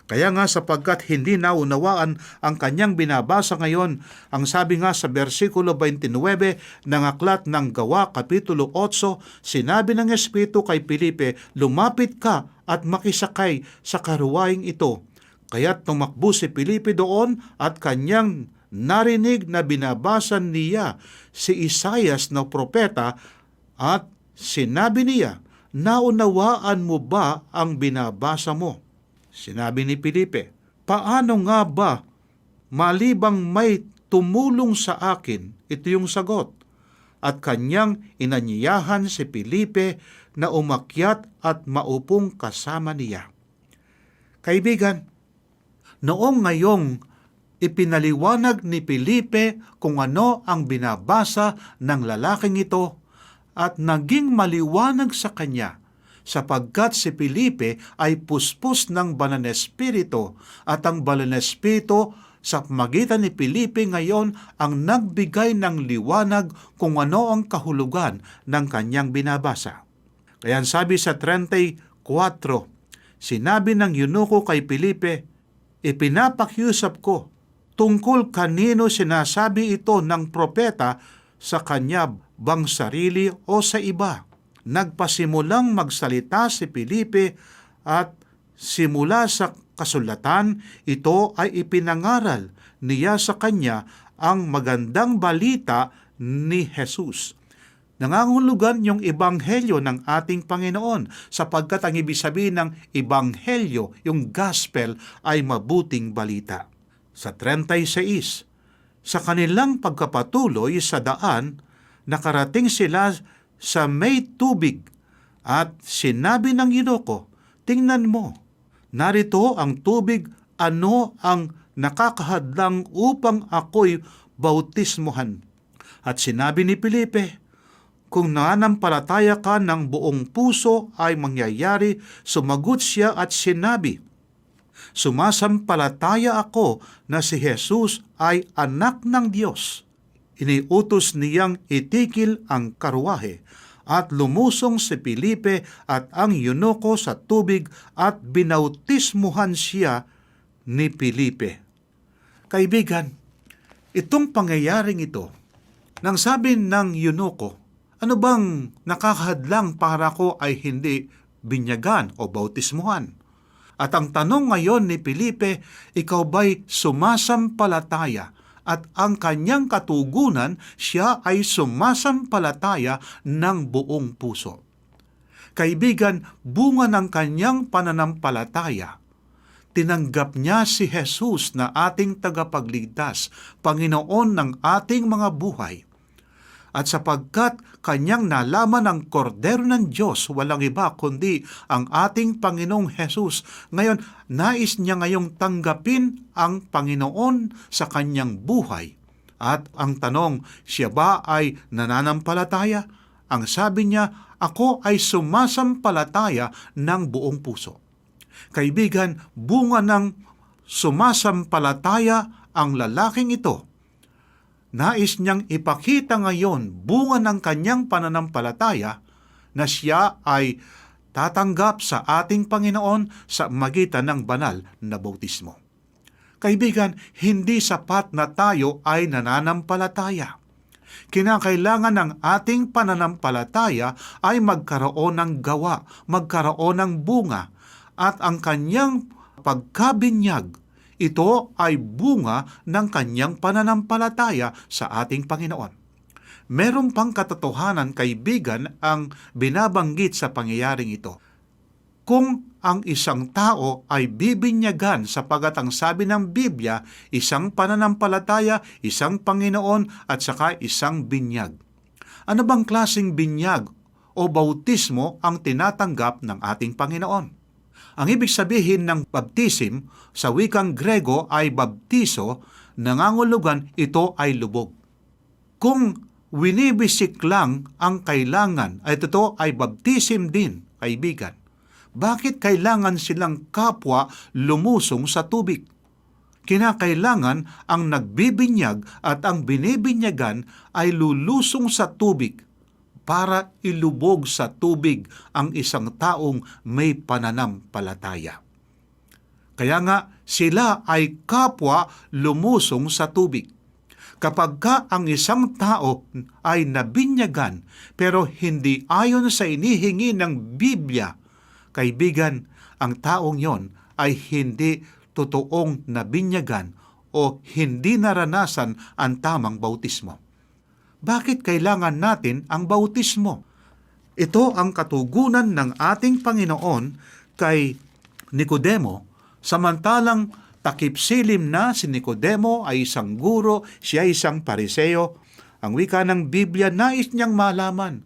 Kaya nga sapagkat hindi naunawaan ang kanyang binabasa ngayon, ang sabi nga sa versikulo 29 ng aklat ng Gawa, Kapitulo 8, sinabi ng Espiritu kay Felipe, lumapit ka at makisakay sa karuwaying ito. Kaya't tumakbo si Felipe doon at kanyang narinig na binabasa niya si Isaias na propeta at sinabi niya, naunawaan mo ba ang binabasa mo? Sinabi ni Felipe, paano nga ba malibang may tumulong sa akin? Ito yung sagot. At kanyang inanyayahan si Felipe na umakyat at maupong kasama niya. Kaibigan, noong ngayong ipinaliwanag ni Felipe kung ano ang binabasa ng lalaking ito at naging maliwanag sa kanya sapagkat si Felipe ay puspos ng Banal na Espiritu at ang Banal na Espiritu sa magitan ni Felipe ngayon ang nagbigay ng liwanag kung ano ang kahulugan ng kanyang binabasa. Kaya sabi sa 34, sinabi ng eunuko kay Felipe, ipinapakiusap ko tungkol kanino sinasabi ito ng propeta, sa kanya bang sarili o sa iba? Nagpasimulang magsalita si Felipe at simula sa kasulatan, ito ay ipinangaral niya sa kanya ang magandang balita ni Jesus. Nangangulugan yung ebanghelyo ng ating Panginoon sapagkat ang ibig sabihin ng ebanghelyo, yung gospel, ay mabuting balita. Sa 36, sa kanilang pagkapatuloy sa daan, nakarating sila sa may tubig at sinabi ng eunuko, tingnan mo, narito ang tubig, ano ang nakakahadlang upang ako'y bautismuhan? At sinabi ni Felipe, kung nananampalataya ka ng buong puso ay mangyayari, sumagot siya at sinabi, sumasampalataya ako na si Jesus ay anak ng Diyos. Iniutos niyang itikil ang karwahe at lumusong si Felipe at ang eunuko sa tubig at binautismuhan siya ni Felipe. Kaibigan, itong pangyayaring ito, nang sabi ng eunuko, ano bang nakakahadlang para ko ay hindi binyagan o bautismuhan? At ang tanong ngayon ni Felipe, ikaw ba'y sumasampalataya? At ang kanyang katugunan, siya ay sumasampalataya ng buong puso. Kaibigan, bunga ng kanyang pananampalataya, tinanggap niya si Jesus na ating tagapagligtas, Panginoon ng ating mga buhay. At sapagkat kanyang nalaman ang kordero ng Diyos, walang iba kundi ang ating Panginoong Jesus, ngayon nais niya ngayong tanggapin ang Panginoon sa kanyang buhay. At ang tanong, siya ba ay nananampalataya? Ang sabi niya, ako ay sumasampalataya ng buong puso. Kaibigan, bunga ng sumasampalataya ang lalaking ito. Nais niyang ipakita ngayon bunga ng kanyang pananampalataya na siya ay tatanggap sa ating Panginoon sa magitan ng banal na bautismo. Kaibigan, hindi sapat na tayo ay nananampalataya. Kinakailangan ng ating pananampalataya ay magkaroon ng gawa, magkaroon ng bunga, at ang kanyang pagkabinyag, ito ay bunga ng kanyang pananampalataya sa ating Panginoon. Meron pang katotohanan, kaibigan, ang binabanggit sa pangyayaring ito. Kung ang isang tao ay bibinyagan sapagat ang sabi ng Biblia, isang pananampalataya, isang Panginoon, at saka isang binyag. Ano bang klaseng binyag o bautismo ang tinatanggap ng ating Panginoon? Ang ibig sabihin ng baptism sa wikang Grego ay baptiso, nangangulugan ito ay lubog. Kung winibisik lang ang kailangan, ay ito ay baptism din, kaibigan. Bakit kailangan silang kapwa lumusong sa tubig? Kinakailangan ang nagbibinyag at ang binibinyagan ay lulusong sa tubig para ilubog sa tubig ang isang taong may pananampalataya. Kaya nga, sila ay kapwa lumusong sa tubig. Kapag ka ang isang tao ay nabinyagan pero hindi ayon sa inihingi ng Biblia, kaibigan, ang taong yon ay hindi totoong nabinyagan o hindi naranasan ang tamang bautismo. Bakit kailangan natin ang bautismo? Ito ang katugunan ng ating Panginoon kay Nicodemo, samantalang takip-silim na si Nicodemo ay isang guro, siya isang pariseo. Ang wika ng Biblia, nais niyang malaman,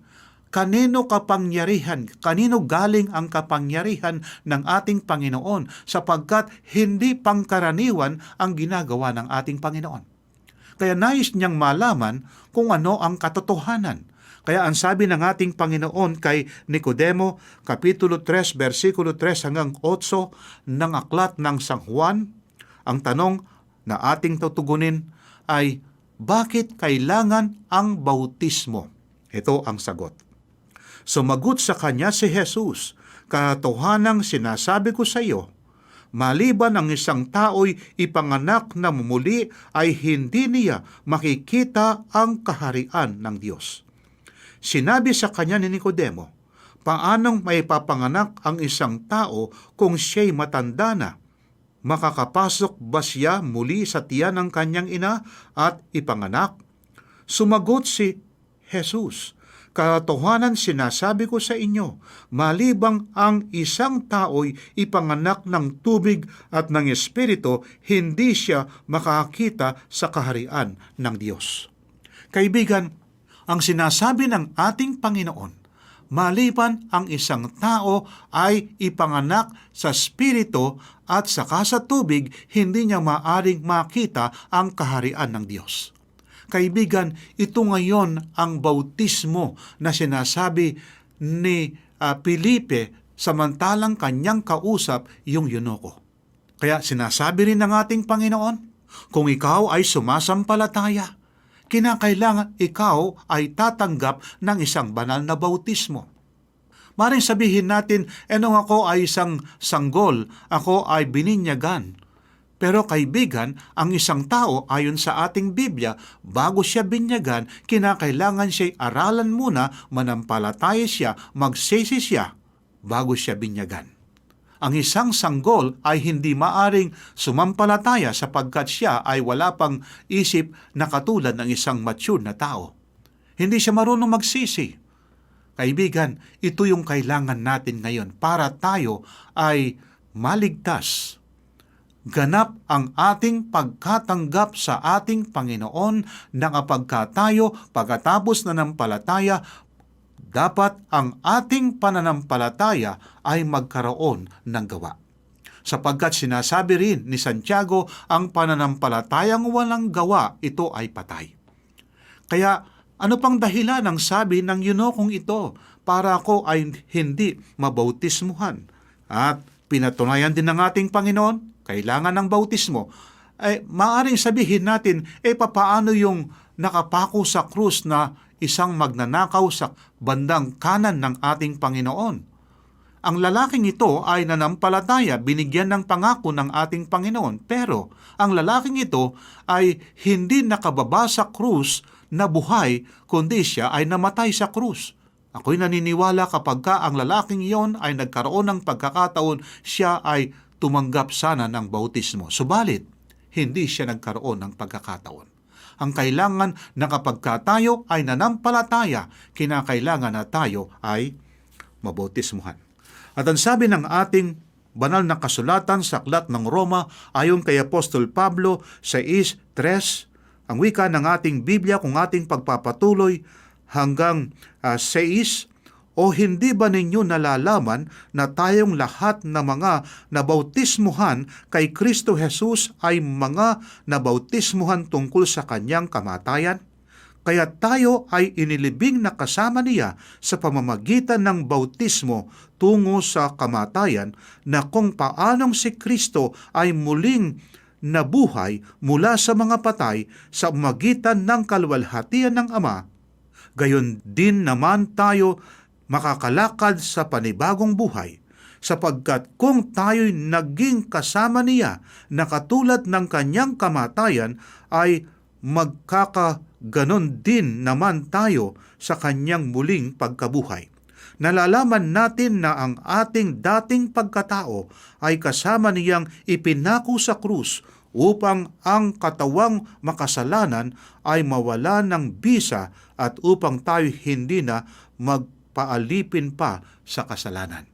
kanino galing ang kapangyarihan ng ating Panginoon sapagkat hindi pangkaraniwan ang ginagawa ng ating Panginoon. Kaya nais niyang malaman kung ano ang katotohanan. Kaya ang sabi ng ating Panginoon kay Nicodemo, Kapitulo 3, versikulo 3 hanggang 8 ng aklat ng San Juan, ang tanong na ating tutugunin ay, bakit kailangan ang bautismo? Ito ang sagot. Sumagot sa kanya si Jesus, katotohanang sinasabi ko sa iyo, maliban ang isang tao'y ipanganak na muli ay hindi niya makikita ang kaharian ng Diyos. Sinabi sa kanya ni Nicodemo, paanong may papanganak ang isang tao kung siya'y matanda na? Makakapasok ba siya muli sa tiyan ng kanyang ina at ipanganak? Sumagot si Jesus, katotohanan sinasabi ko sa inyo, malibang ang isang tao'y ipanganak ng tubig at ng Espiritu, hindi siya makakita sa kaharian ng Diyos. Kaibigan, ang sinasabi ng ating Panginoon, maliban ang isang tao ay ipanganak sa Espiritu at saka sa tubig, hindi niya maaring makita ang kaharian ng Diyos. Kaibigan, ito ngayon ang bautismo na sinasabi ni Felipe samantalang kanyang kausap yung yunoko. Kaya sinasabi rin ng ating Panginoon, kung ikaw ay sumasampalataya, kinakailangan ikaw ay tatanggap ng isang banal na bautismo. Maring sabihin natin, nung ako ay isang sanggol, ako ay bininyagan. Pero kaibigan, ang isang tao ayon sa ating Biblia, bago siya binyagan, kinakailangan siya'y aralan muna, manampalataya siya, magsisi siya, bago siya binyagan. Ang isang sanggol ay hindi maaring sumampalataya sapagkat siya ay wala pang isip na katulad ng isang mature na tao. Hindi siya marunong magsisi. Kaibigan, ito yung kailangan natin ngayon para tayo ay maligtas. ganap ang ating pagkatanggap sa ating Panginoon na kapag tayo pagkatapos na nampalataya, dapat ang ating pananampalataya ay magkaroon ng gawa. Sapagkat sinasabi rin ni Santiago, ang pananampalatayang walang gawa, ito ay patay. Kaya ano pang dahilan ang sabi ng yunokong ito para ako ay hindi mabautismuhan? At pinatunayan din ng ating Panginoon, kailangan ng bautismo. Maaring sabihin natin, papaano yung nakapako sa krus na isang magnanakaw sa bandang kanan ng ating Panginoon? Ang lalaking ito ay nanampalataya, binigyan ng pangako ng ating Panginoon. Pero ang lalaking ito ay hindi nakababa sa krus na buhay, kundi siya ay namatay sa krus. Ako'y naniniwala kapag ang lalaking iyon ay nagkaroon ng pagkakataon, siya ay tumanggap sana ng bautismo. Subalit, hindi siya nagkaroon ng pagkakataon. Ang kailangan na kapag tayo ay nanampalataya, kinakailangan na tayo ay mabautismuhan. At ang sabi ng ating banal na kasulatan sa Aklat ng Roma, ayon kay Apostol Pablo 6:3, ang wika ng ating Biblia kung ating pagpapatuloy hanggang 6, o hindi ba ninyo nalalaman na tayong lahat na mga nabautismuhan kay Kristo Jesus ay mga nabautismuhan tungkol sa kanyang kamatayan? Kaya tayo ay inilibing na kasama niya sa pamamagitan ng bautismo tungo sa kamatayan, na kung paanong si Kristo ay muling nabuhay mula sa mga patay sa pamamagitan ng kaluwalhatian ng Ama, gayon din naman tayo makakalakad sa panibagong buhay, sapagkat kung tayo'y naging kasama niya na katulad ng kanyang kamatayan, ay magkakaganon din naman tayo sa kanyang muling pagkabuhay. Nalalaman natin na ang ating dating pagkatao ay kasama niyang ipinako sa krus upang ang katawang makasalanan ay mawala ng bisa at upang tayo hindi na magpaalipin pa sa kasalanan.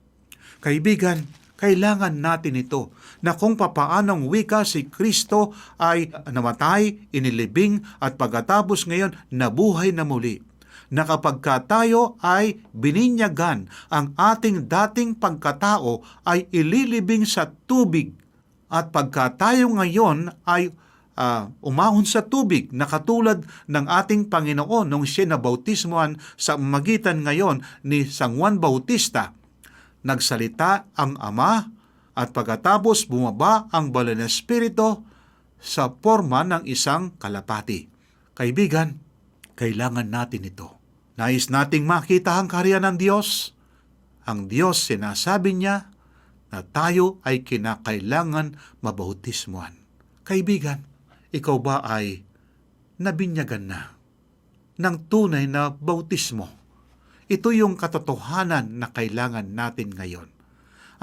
Kaibigan, kailangan natin ito, na kung papaanong wika si Kristo ay namatay, inilibing, at pagkatapos ngayon nabuhay na muli, na kapag tayo ay bininyagan, ang ating dating pagkatao ay ililibing sa tubig, at pagka tayo ngayon ay umahon sa tubig na katulad ng ating Panginoon nung siya nabautismuhan sa magitan ngayon ni San Juan Bautista, nagsalita ang Ama at pagkatapos bumaba ang Banal na Espiritu sa forma ng isang kalapati. Kaibigan, kailangan natin ito. Nais nating makita ang kaharian ng Diyos. Ang Diyos, sinasabi niya na tayo ay kinakailangan mabautismuhan. Kaibigan, ikaw ba ay nabinyagan na ng tunay na bautismo? Ito yung katotohanan na kailangan natin ngayon.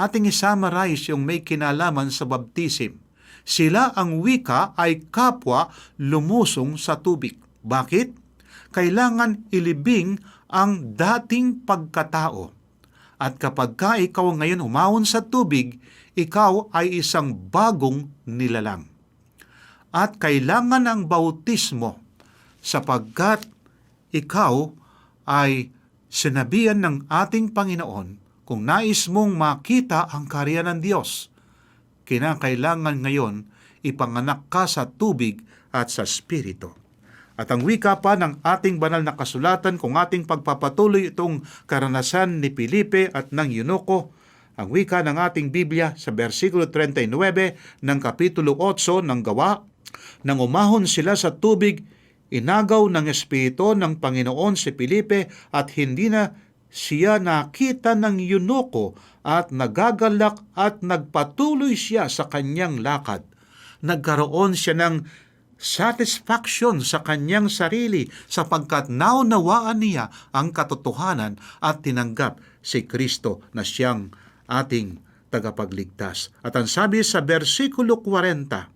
Ating isummarize yung may kinalaman sa baptism. Sila ang wika ay kapwa lumusong sa tubig. Bakit? Kailangan ilibing ang dating pagkatao. At kapag ikaw ngayon umahon sa tubig, ikaw ay isang bagong nilalang. At kailangan ng bautismo sapagkat ikaw ay sinabihan ng ating Panginoon, kung nais mong makita ang kaharian ng Diyos, kinakailangan ngayon ipanganak ka sa tubig at sa Espiritu. At ang wika pa ng ating banal na kasulatan, kung ating pagpapatuloy itong karanasan ni Felipe at ng Eunuko, ang wika ng ating Biblia sa versikulo 39 ng kapitulo 8 ng Gawa, nang umahon sila sa tubig, inagaw ng Espiritu ng Panginoon si Felipe at hindi na siya nakita ng Eunuko at nagagalak at nagpatuloy siya sa kanyang lakad. Nagkaroon siya ng satisfaction sa kanyang sarili sapagkat naunawaan niya ang katotohanan at tinanggap si Kristo na siyang ating tagapagligtas. At ang sabi sa versikulo 40,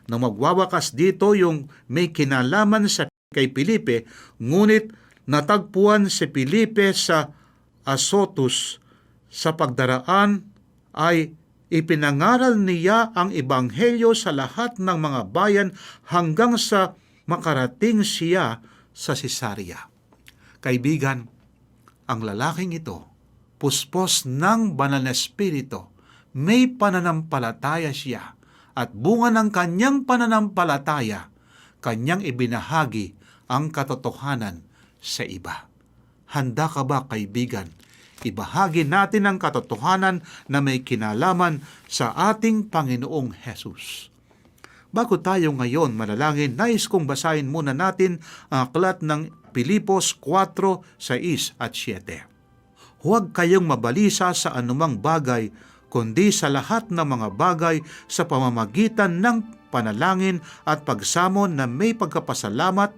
na magwawakas dito yung may kinalaman sa kay Felipe, ngunit natagpuan si Felipe sa Azotus sa pagdaraan ay ipinangaral niya ang ebanghelyo sa lahat ng mga bayan hanggang sa makarating siya sa Cesarea. Kaibigan, ang lalaking ito, puspos ng banal na espiritu, may pananampalataya siya, at bunga ng kanyang pananampalataya, kanyang ibinahagi ang katotohanan sa iba. Handa ka ba, kaibigan, ibahagi natin ang katotohanan na may kinalaman sa ating Panginoong Hesus? Bago tayo ngayon manalangin, nais kong basahin muna natin ang aklat ng Pilipos 4, 6 at 7. Huwag kayong mabalisa sa anumang bagay, kundi sa lahat ng mga bagay sa pamamagitan ng panalangin at pagsamon na may pagkapasalamat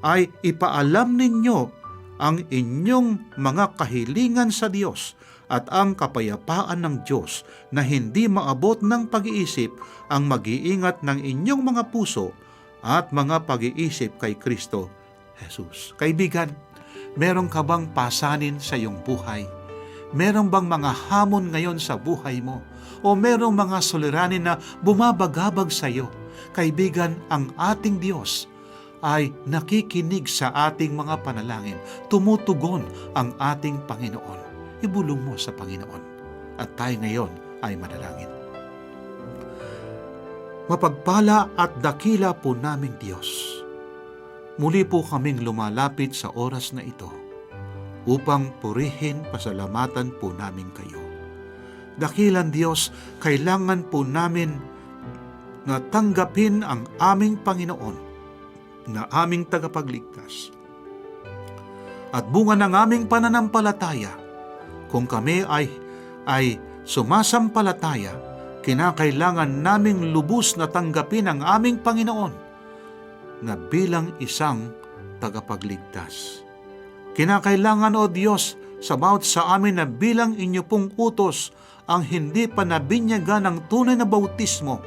ay ipaalam ninyo ang inyong mga kahilingan sa Diyos, at ang kapayapaan ng Diyos na hindi maabot ng pag-iisip ang mag-iingat ng inyong mga puso at mga pag-iisip kay Kristo Jesus. Kaibigan, meron ka bang pasanin sa iyong buhay? Meron bang mga hamon ngayon sa buhay mo? O merong mga suliranin na bumabagabag sa iyo? Kaibigan, ang ating Diyos ay nakikinig sa ating mga panalangin. Tumutugon ang ating Panginoon. Ibulong mo sa Panginoon. At tayo ngayon ay manalangin. Mapagpala at dakila po naming Diyos, muli po kaming lumalapit sa oras na ito upang purihin, pasalamatan po namin kayo. Dakilan Diyos, kailangan po namin na tanggapin ang aming Panginoon na aming tagapagligtas. At bunga ng aming pananampalataya, kung kami ay sumasampalataya, kinakailangan naming lubos na tanggapin ang aming Panginoon na bilang isang tagapagligtas. Kinakailangan, O Diyos, sa bawat sa amin na bilang inyo pong utos ang hindi pa nabinyagan ng tunay na bautismo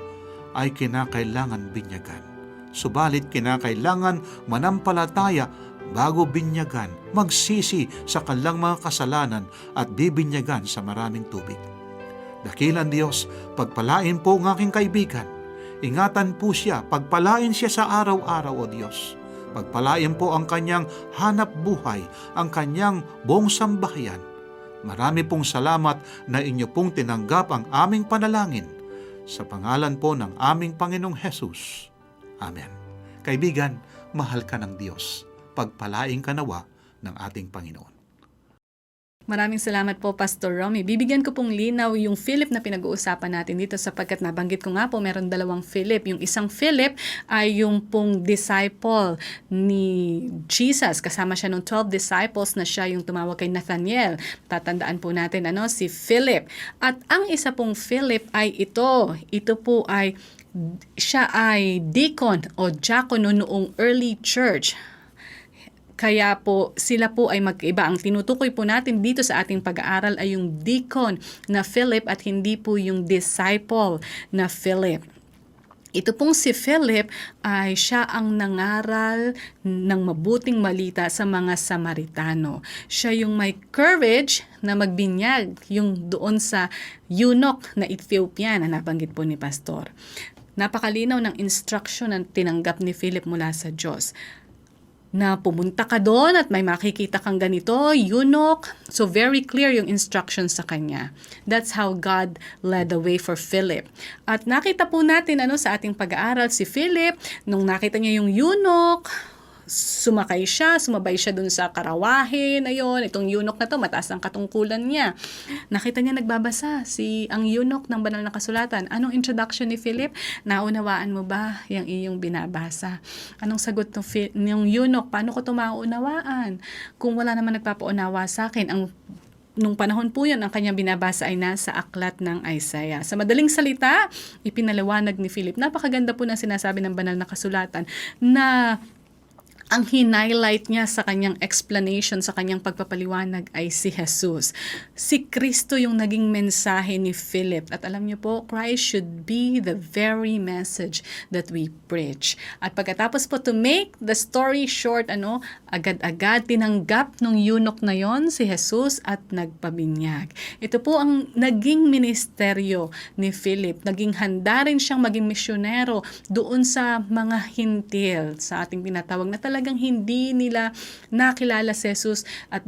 ay kinakailangan binyagan. Subalit kinakailangan manampalataya bago binyagan, magsisi sa kanilang mga kasalanan at bibinyagan sa maraming tubig. Dakilan Diyos, pagpalain po ang aking kaibigan. Ingatan po siya, pagpalain siya sa araw-araw, O Diyos. Pagpalain po ang kanyang hanap buhay, ang kanyang buong sambahayan. Marami pong salamat na inyo pong tinanggap ang aming panalangin. Sa pangalan po ng aming Panginoong Hesus. Amen. Kaibigan, mahal ka ng Diyos. Pagpalain ka nawa ng ating Panginoon. Maraming salamat po, Pastor Romy. Bibigyan ko pong linaw yung Philip na pinag-uusapan natin dito sapagkat nabanggit ko nga po, meron dalawang Philip. Yung isang Philip ay yung pong disciple ni Jesus. Kasama siya ng 12 disciples na siya yung tumawag kay Nathaniel. Tatandaan po natin si Philip. At ang isa pong Philip ay ito. Ito po ay, siya ay deacon o diakono noong early church. Kaya po, sila po ay magkaiba. Ang tinutukoy po natin dito sa ating pag-aaral ay yung deacon na Philip at hindi po yung disciple na Philip. Ito pong si Philip ay siya ang nangaral ng mabuting balita sa mga Samaritano. Siya yung may courage na magbinyag, yung doon sa eunuch na Ethiopian na nabanggit po ni Pastor. Napakalinaw ng instruction na tinanggap ni Philip mula sa Diyos. Na pumunta ka doon at may makikita kang ganito, eunuch. So very clear yung instructions sa kanya. That's how God led the way for Philip. At nakita po natin sa ating pag-aaral si Philip, nung nakita niya yung eunuch, sumabay siya dun sa karawahe na yon. Itong eunuch na to, mataas ang katungkulan niya. Nakita niya nagbabasa ang eunuch ng banal na kasulatan. Anong introduction ni Philip? Naunawaan mo ba yung iyong binabasa? Anong sagot ng eunuch? Paano ko ito maunawaan? Kung wala naman nagpapaunawa sa akin, nung panahon po yun, ang kanyang binabasa ay nasa aklat ng Isaiah. Sa madaling salita, ipinaliwanag ni Philip. Napakaganda po ng sinasabi ng banal na kasulatan na ang hinighlight niya sa kanyang explanation, sa kanyang pagpapaliwanag ay si Jesus. Si Kristo yung naging mensahe ni Philip. At alam niyo po, Christ should be the very message that we preach. At pagkatapos po, to make the story short, agad-agad tinanggap nung eunuch na yon si Jesus at nagpabinyag. Ito po ang naging ministeryo ni Philip. Naging handa rin siyang maging misyonero doon sa mga hintil, sa ating tinatawag na talagang hindi nila nakilala si Jesus at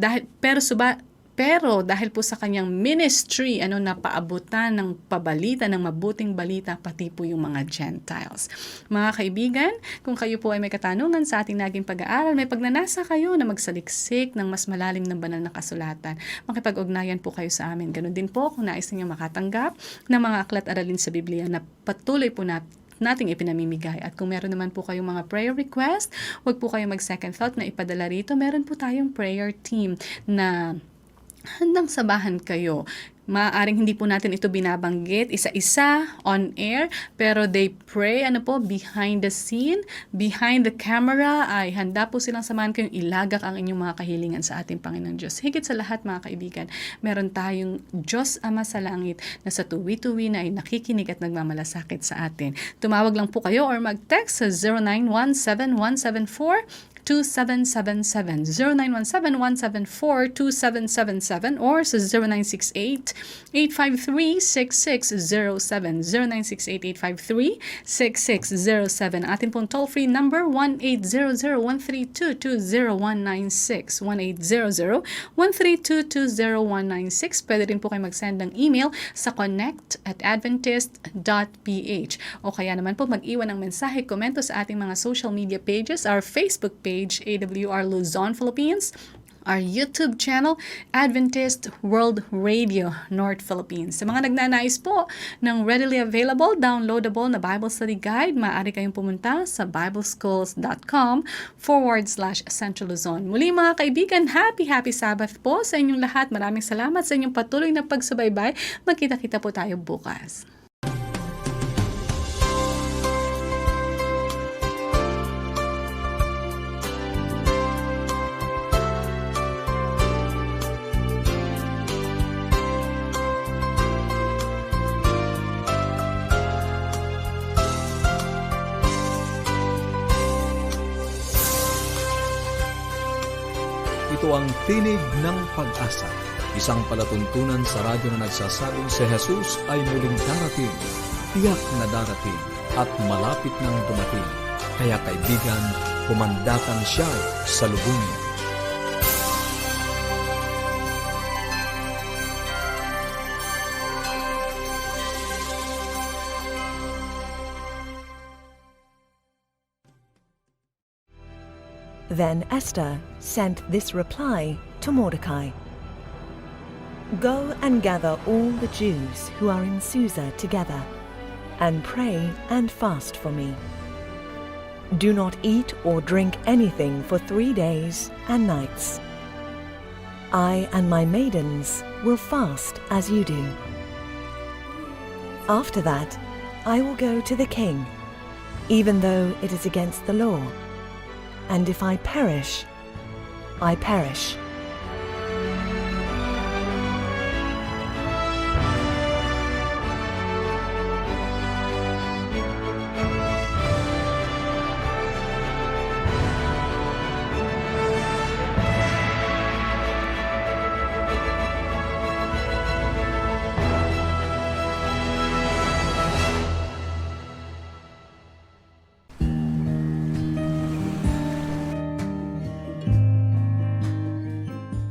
pero dahil po sa kanyang ministry, napaabutan ng pabalita, ng mabuting balita, pati po yung mga Gentiles. Mga kaibigan, kung kayo po ay may katanungan sa ating naging pag-aaral, may pagnanasa kayo na magsaliksik ng mas malalim ng banal na kasulatan, makipag-ugnayan po kayo sa amin. Ganun din po kung nais niyo makatanggap ng mga aklat aralin sa Biblia na patuloy po nating ipinamimigay. At kung meron naman po kayong mga prayer request, huwag po kayong mag-second thought na ipadala rito. Meron po tayong prayer team na handang sabahan kayo. Maaaring hindi po natin ito binabanggit isa-isa on air, pero they pray behind the scene, behind the camera, ay handa po silang samahan kayong ilagak ang inyong mga kahilingan sa ating Panginoon Diyos. Higit sa lahat mga kaibigan, meron tayong Diyos Ama sa langit na sa tuwi-tuwi na ay nakikinig at nagmamalasakit sa atin. Tumawag lang po kayo or mag-text sa 0917-174-2777, 0917-174-2777 or sa 0968-853-6607, 0968-853-6607. Atin pong toll-free number 1-800-132-20196, 1-800-132-20196. Pwede rin po kayo mag-send ng email sa connect@adventist.ph o kaya naman po mag-iwan ng mensahe, komento sa ating mga social media pages, our Facebook page, AWR Luzon, Philippines, our YouTube channel, Adventist World Radio, North Philippines. Sa mga nagnanais po ng readily available, downloadable na Bible Study Guide, maaari kayong pumunta sa bibleschools.com/Central Luzon. Muli mga kaibigan, happy Sabbath po sa inyong lahat. Maraming salamat sa inyong patuloy na pagsubaybay. Magkita-kita po tayo bukas. Ito ang Tinig ng Pag-asa, isang palatuntunan sa radyo na nagsasabing si Jesus ay muling darating, tiyak na darating, at malapit nang dumating. Kaya kaibigan, pumandakan siya sa lubungin. Then Esther sent this reply to Mordecai. Go and gather all the Jews who are in Susa together, and pray and fast for me. Do not eat or drink anything for 3 days and nights. I and my maidens will fast as you do. After that, I will go to the king, even though it is against the law. And if I perish, I perish.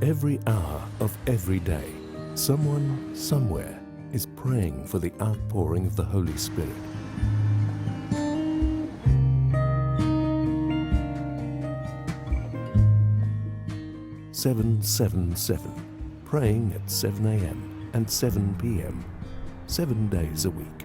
Every hour of every day, someone, somewhere, is praying for the outpouring of the Holy Spirit. "777", praying at 7 a.m. and 7 p.m., 7 days a week.